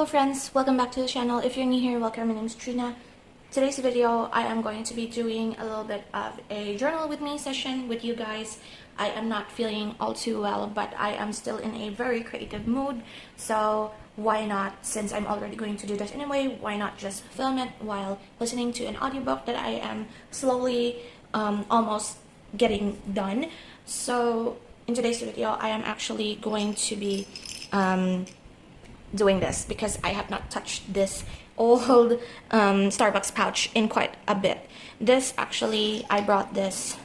Hello friends, welcome back to the channel. If you're new here, welcome. My name is Trina. Today's video, I am going to be doing a little bit of a journal with me session with you guys. I am not feeling all too well, but I am still in a very creative mood. So why not, since I'm already going to do this anyway, why not just film it while listening to an audiobook that I am slowly almost getting done. So in today's video, I am actually going to be doing this because I have not touched this old Starbucks pouch in quite a bit. This actually, I brought this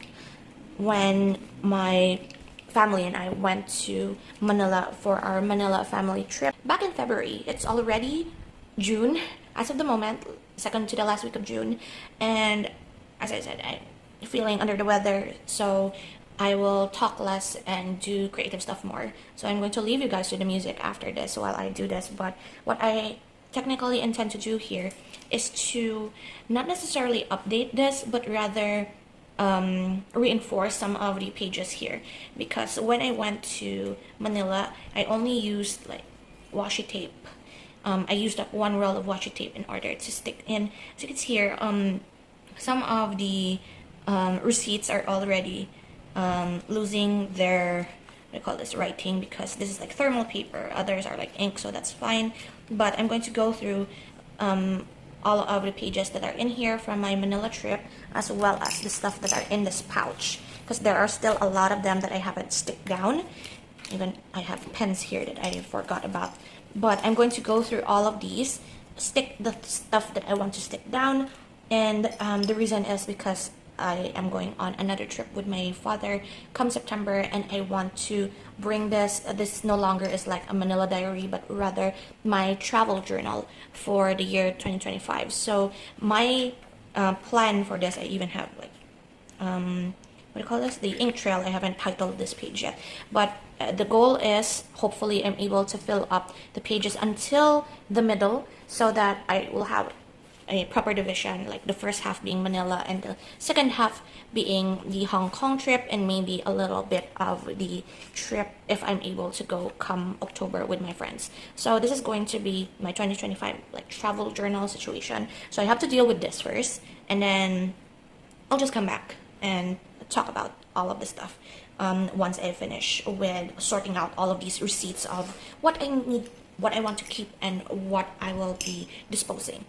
when my family and I went to Manila for our Manila family trip back in February. It's already June as of the moment, second to the last week of June, and as I said, I'm feeling under the weather, so I will talk less and do creative stuff more. So I'm going to leave you guys to the music after this while I do this. But what I technically intend to do here is to not necessarily update this, but rather reinforce some of the pages here. Because when I went to Manila, I only used like washi tape. I used up one roll of washi tape in order to stick in. As you can see here, some of the receipts are already losing their, what do you call this, writing, because this is like thermal paper. Others are like ink, so that's fine. But I'm going to go through all of the pages that are in here from my Manila trip, as well as the stuff that are in this pouch, because there are still a lot of them that I haven't stick down. Even I have pens here that I forgot about. But I'm going to go through all of these, stick the stuff that I want to stick down, and the reason is because I am going on another trip with my father come September, and I want to bring this. This no longer is like a Manila diary, but rather my travel journal for the year 2025. So my plan for this, I even have like, what do you call this? The ink trail. I haven't titled this page yet, but the goal is hopefully I'm able to fill up the pages until the middle so that I will have a proper division, like the first half being Manila and the second half being the Hong Kong trip, and maybe a little bit of the trip if I'm able to go come October with my friends. So this is going to be my 2025 like travel journal situation. So I have to deal with this first, and then I'll just come back and talk about all of the stuff once I finish with sorting out all of these receipts of what I need, what I want to keep, and what I will be disposing.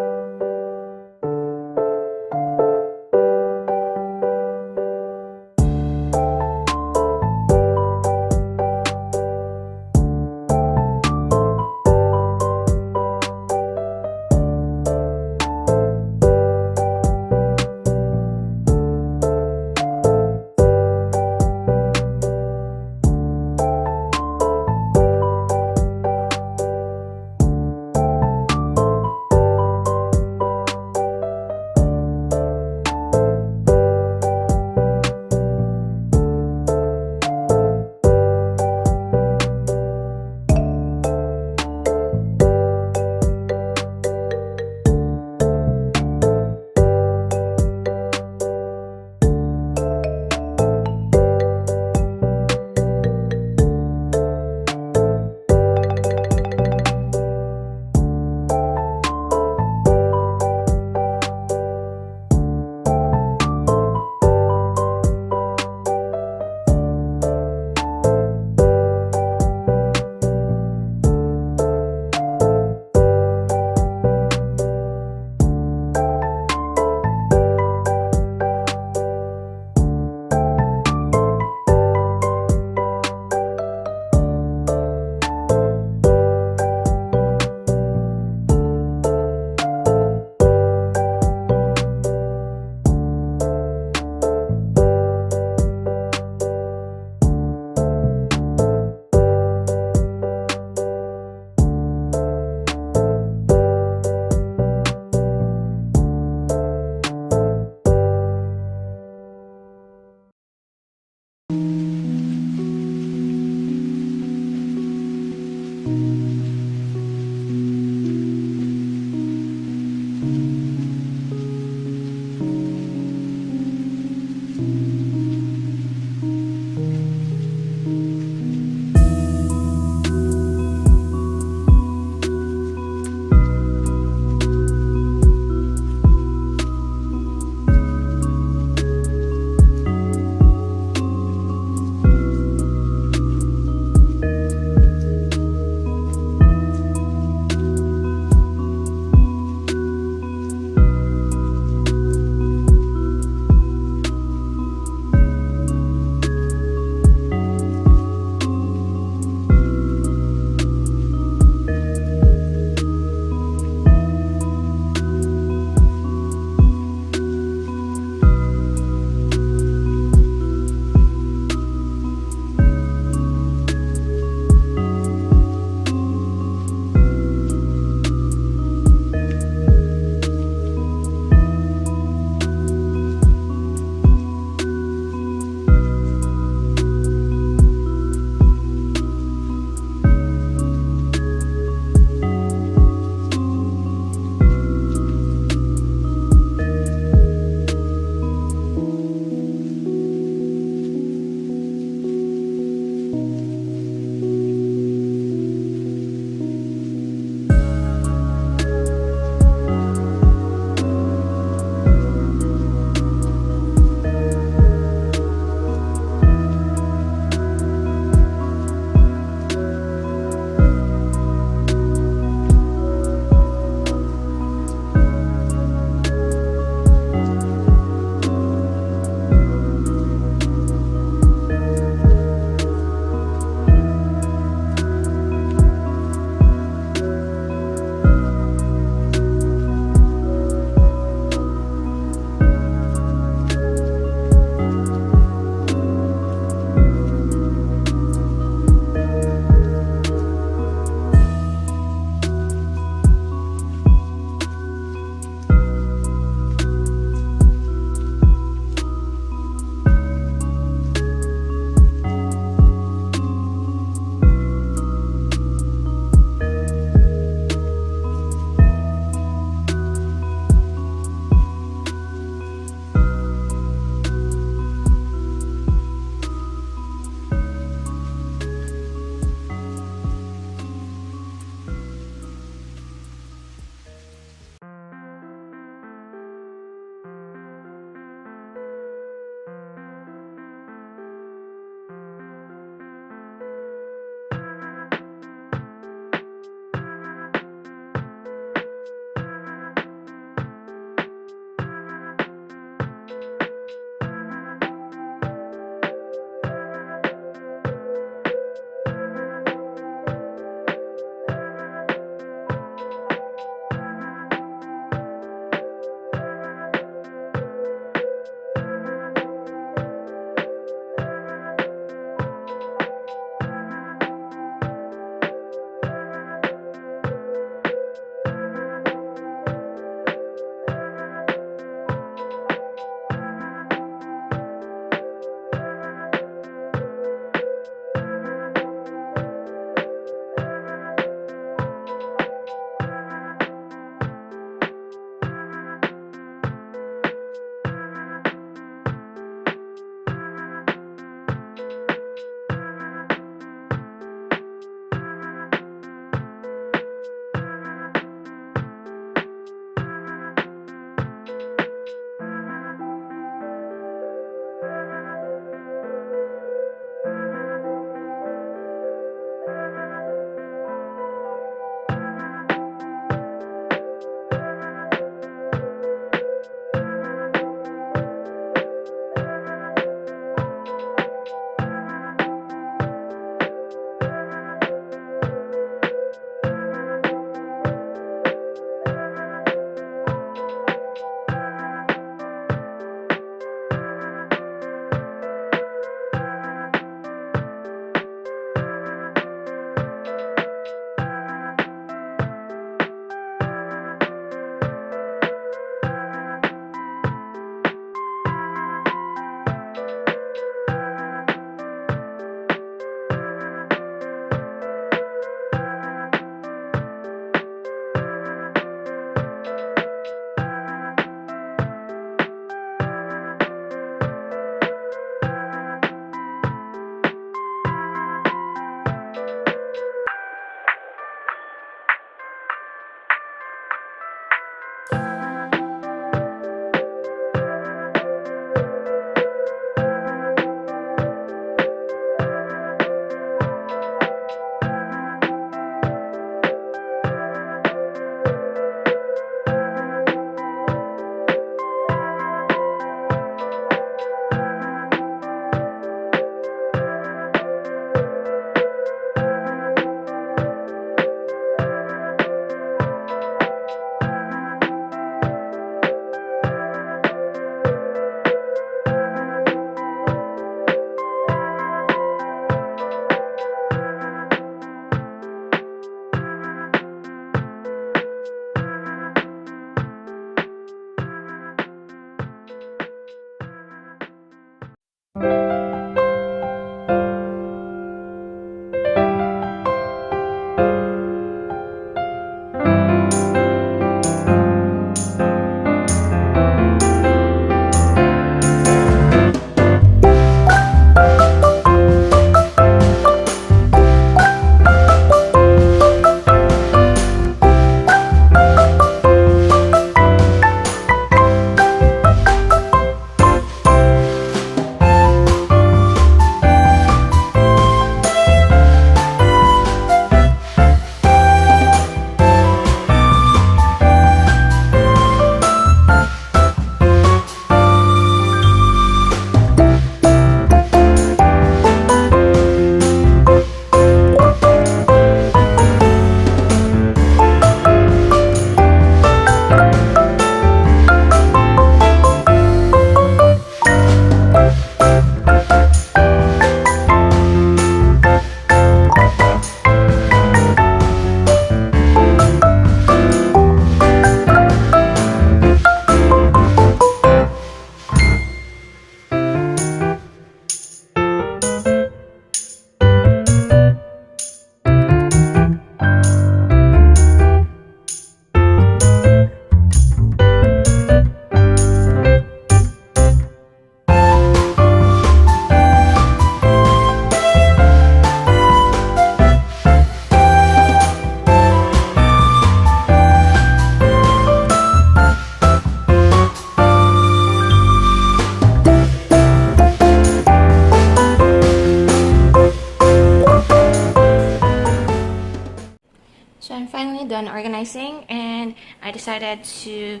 So I'm finally done organizing, and I decided to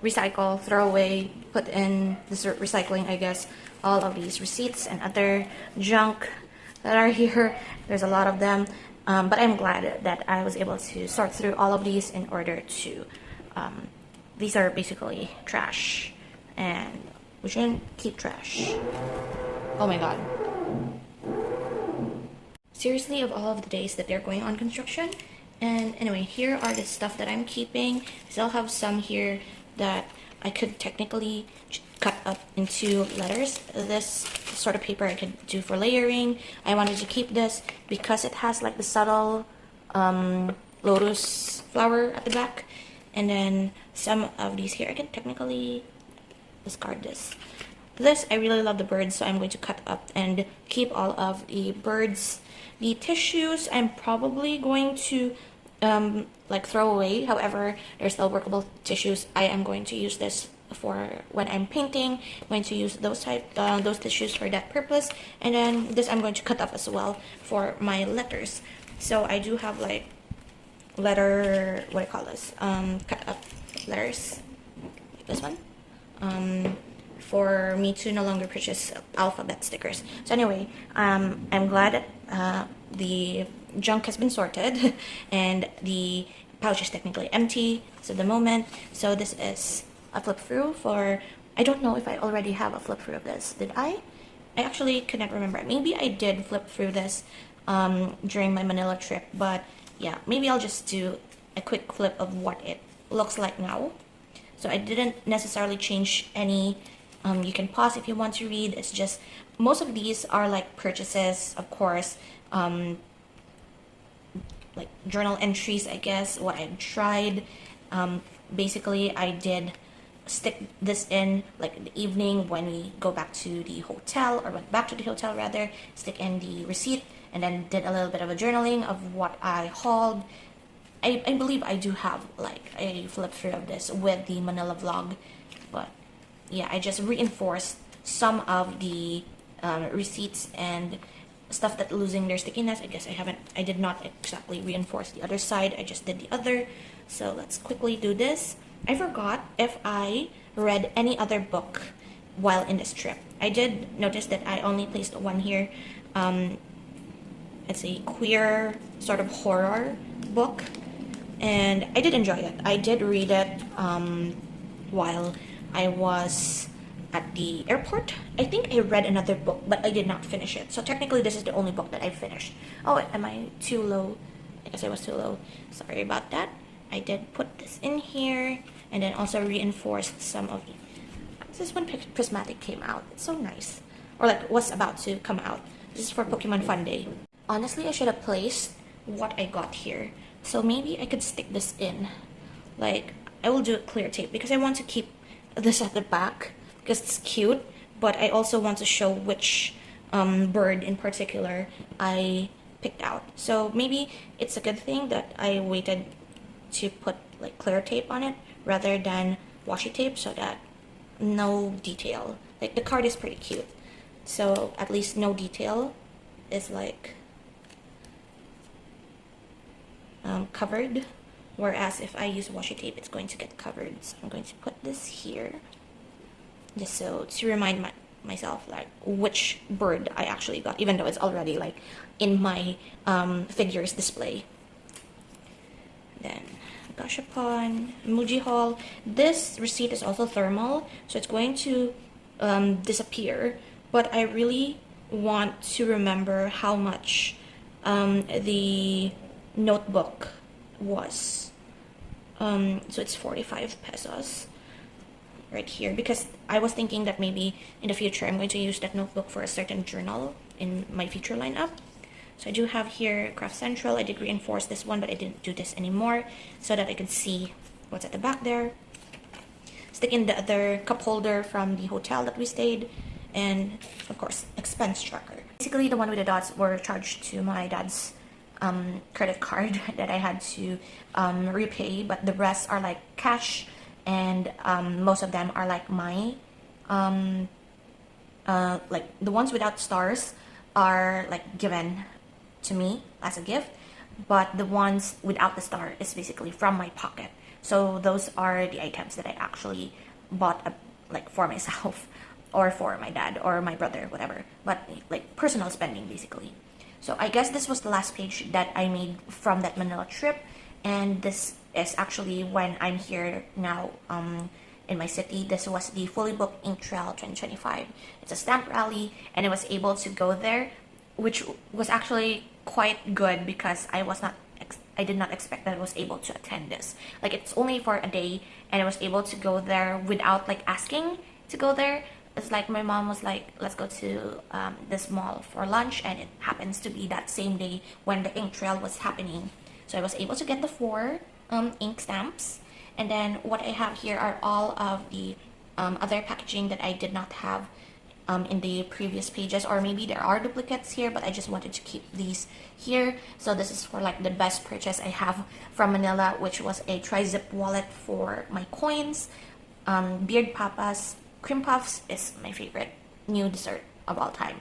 recycle, throw away, put in the recycling, I guess, all of these receipts and other junk that are here. There's a lot of them, but I'm glad that I was able to sort through all of these in order to, these are basically trash, and we shouldn't keep trash. Oh my god. Seriously, of all of the days that they're going on construction. And anyway, here are the stuff that I'm keeping. I still have some here that I could technically cut up into letters. This sort of paper I could do for layering. I wanted to keep this because it has like the subtle lotus flower at the back. And then some of these here, I can technically discard this. This, I really love the birds, so I'm going to cut up and keep all of the birds. The tissues, I'm probably going to like throw away. However, they're still workable tissues. I am going to use this for when I'm painting. I'm going to use those tissues for that purpose. And then this I'm going to cut up as well for my letters. So I do have like letter, what do you call this? Cut up letters. This one. For me to no longer purchase alphabet stickers. So anyway, I'm glad the junk has been sorted and the pouch is technically empty so the moment. So this is a flip through for, I don't know if I already have a flip through of this. Did I? I actually cannot remember. Maybe I did flip through this during my Manila trip, but yeah, maybe I'll just do a quick flip of what it looks like now. So I didn't necessarily change any. You can pause if you want to read. It's just, most of these are like purchases, of course, like journal entries, I guess, what I tried. Basically, I did stick this in like in the evening when we go back to the hotel, or went back to the hotel rather, stick in the receipt, and then did a little bit of a journaling of what I hauled. I believe I do have like a flip through of this with the Manila vlog, but yeah, I just reinforced some of the receipts and stuff that losing their stickiness. I guess I did not exactly reinforce the other side. I just did the other. So let's quickly do this. I forgot if I read any other book while in this trip. I did notice that I only placed one here. It's a queer sort of horror book, and I did enjoy it. I did read it while I was at the airport. I think I read another book, but I did not finish it. So technically this is the only book that I finished. Oh, am I too low? I guess I was too low. Sorry about that. I did put this in here, and then also reinforced some of This is when Prismatic came out. It's so nice. Or like was about to come out. This is for Pokemon Fun Day. Honestly, I should have placed what I got here. So maybe I could stick this in. Like, I will do a clear tape because I want to keep this at the back because it's cute. But I also want to show which bird in particular I picked out. So maybe it's a good thing that I waited to put like clear tape on it rather than washi tape so that no detail. Like the card is pretty cute. So at least no detail is like covered. Whereas if I use washi tape, it's going to get covered. So I'm going to put this here just so to remind myself like which bird I actually got, even though it's already like in my figures display. Then Gashapon, Muji Haul. This receipt is also thermal, so it's going to disappear. But I really want to remember how much the notebook was. So it's 45 pesos right here, because I was thinking that maybe in the future I'm going to use that notebook for a certain journal in my future lineup. So I do have here Craft Central. I did reinforce this one, but I didn't do this anymore so that I could see what's at the back there. Stick in the other cup holder from the hotel that we stayed, and of course expense tracker. Basically the one with the dots were charged to my dad's credit card that I had to repay, but the rest are like cash, and most of them are like my like the ones without stars are like given to me as a gift, but the ones without the star is basically from my pocket. So those are the items that I actually bought like for myself or for my dad or my brother, whatever, but like personal spending basically. So I guess this was the last page that I made from that Manila trip, and this is actually when I'm here now in my city. This was the Fully Booked Ink Trail 2025. It's a stamp rally, and I was able to go there, which was actually quite good because I did not expect that I was able to attend this. Like, it's only for a day, and I was able to go there without like asking to go there. It's like my mom was like, let's go to this mall for lunch, and it happens to be that same day when the ink trail was happening. So I was able to get the 4 ink stamps, and then what I have here are all of the other packaging that I did not have in the previous pages, or maybe there are duplicates here, but I just wanted to keep these here. So this is for like the best purchase I have from Manila, which was a tri-zip wallet for my coins. Beard Papas Cream Puffs is my favorite new dessert of all time.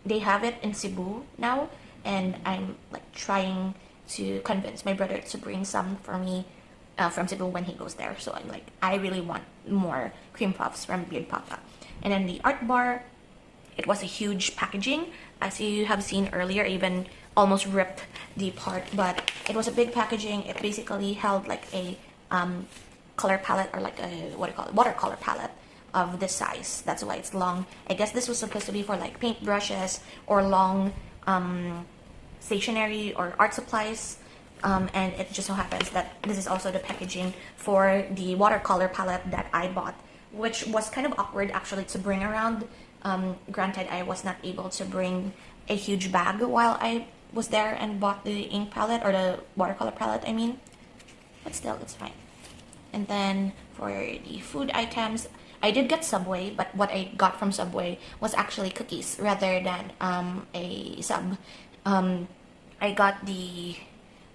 They have it in Cebu now, and I'm like trying to convince my brother to bring some for me from Cebu when he goes there. So I'm like, I really want more cream puffs from Beard Papa. And then the art bar, it was a huge packaging. As you have seen earlier, I even almost ripped the part, but it was a big packaging. It basically held like a color palette, or like a, what do you call it, watercolor palette of this size. That's why it's long. I guess this was supposed to be for like paint brushes or long stationery or art supplies. And it just so happens that this is also the packaging for the watercolor palette that I bought, which was kind of awkward actually to bring around. Granted, I was not able to bring a huge bag while I was there and bought the ink palette, or the watercolor palette I mean, but still it's fine. And then for the food items, I did get Subway, but what I got from Subway was actually cookies rather than a sub. I got the,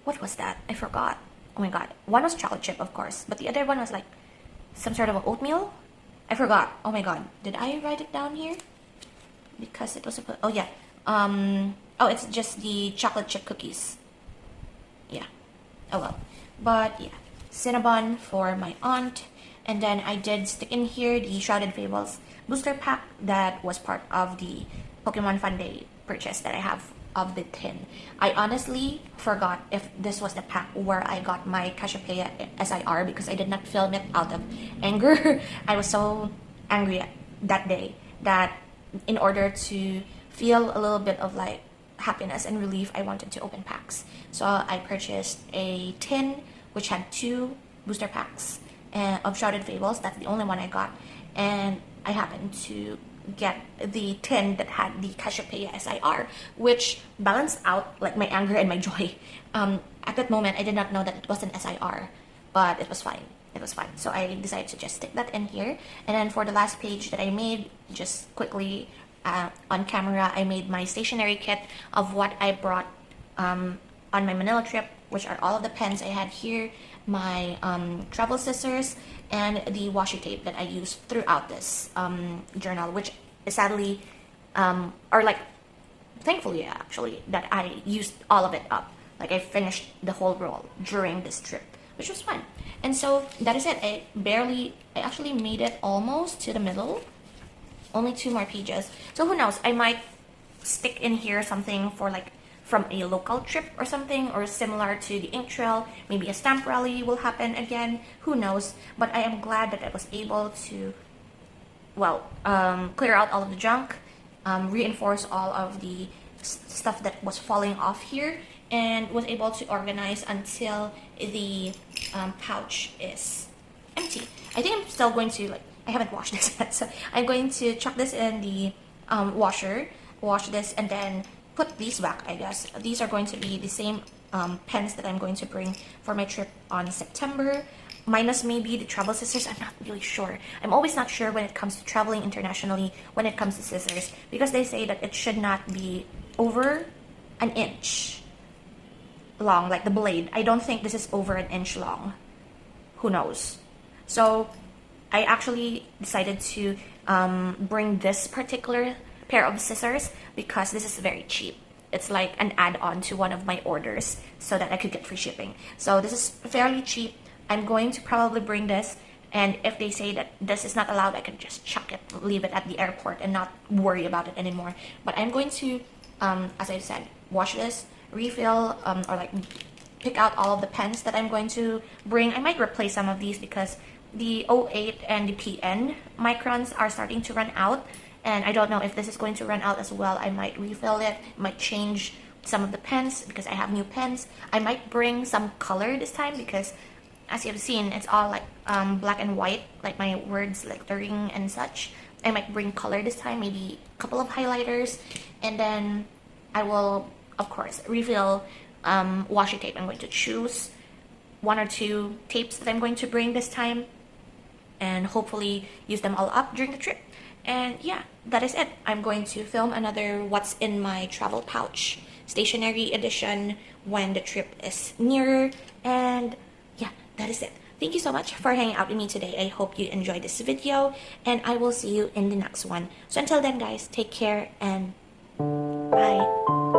what was that? I forgot. Oh my god. One was chocolate chip, of course, but the other one was like some sort of oatmeal. I forgot. Oh my god. Did I write it down here? Because it was supposed, oh yeah. Oh, it's just the chocolate chip cookies. Yeah. Oh well. But yeah. Cinnabon for my aunt. And then I did stick in here the Shrouded Fables booster pack that was part of the Pokemon Fun Day purchase that I have of the tin. I honestly forgot if this was the pack where I got my Cassiopeia SIR because I did not film it out of anger. I was so angry that day that in order to feel a little bit of like happiness and relief, I wanted to open packs. So I purchased a tin which had 2 booster packs of Shrouded Fables. That's the only one I got. and I happened to get the tin that had the Cassiopeia SIR, which balanced out like my anger and my joy. At that moment, I did not know that it was an SIR, but it was fine. It was fine. So I decided to just stick that in here. And then for the last page that I made, just quickly on camera, I made my stationery kit of what I brought on my Manila trip, which are all of the pens I had here, my travel scissors, and the washi tape that I used throughout this journal, which is sadly, or like, thankfully actually, that I used all of it up. Like I finished the whole roll during this trip, which was fun. And so that is it. I actually made it almost to the middle. Only 2 more pages. So who knows, I might stick in here something for like from a local trip or something, or similar to the ink trail. Maybe a stamp rally will happen again, who knows. But I am glad that I was able to, well, clear out all of the junk, reinforce all of the stuff that was falling off here, and was able to organize until the pouch is empty. I think I'm still going to, like, I haven't washed this yet, so I'm going to chuck this in the washer, wash this, and then put these back, I guess. These are going to be the same pens that I'm going to bring for my trip on September, minus maybe the travel scissors. I'm not really sure. I'm always not sure when it comes to traveling internationally, when it comes to scissors, because they say that it should not be over an inch long, like the blade. I don't think this is over an inch long. Who knows? So I actually decided to bring this particular pair of scissors because this is very cheap. It's like an add-on to one of my orders so that I could get free shipping. So this is fairly cheap. I'm going to probably bring this, and if they say that this is not allowed, I can just chuck it, leave it at the airport and not worry about it anymore. But I'm going to, as I said, wash this, refill, or like pick out all of the pens that I'm going to bring. I might replace some of these because the 08 and the PN microns are starting to run out, and I don't know if this is going to run out as well. I might refill it, might change some of the pens because I have new pens. I might bring some color this time because, as you have seen, it's all like black and white, like my words lettering and such. I might bring color this time, maybe a couple of highlighters, and then I will, of course, refill washi tape. I'm going to choose 1 or 2 tapes that I'm going to bring this time, and hopefully use them all up during the trip. And yeah, that is it. I'm going to film another what's in my travel pouch stationery edition when the trip is nearer. And yeah, that is it. Thank you so much for hanging out with me today. I hope you enjoyed this video, and I will see you in the next one. So until then, guys, take care and bye.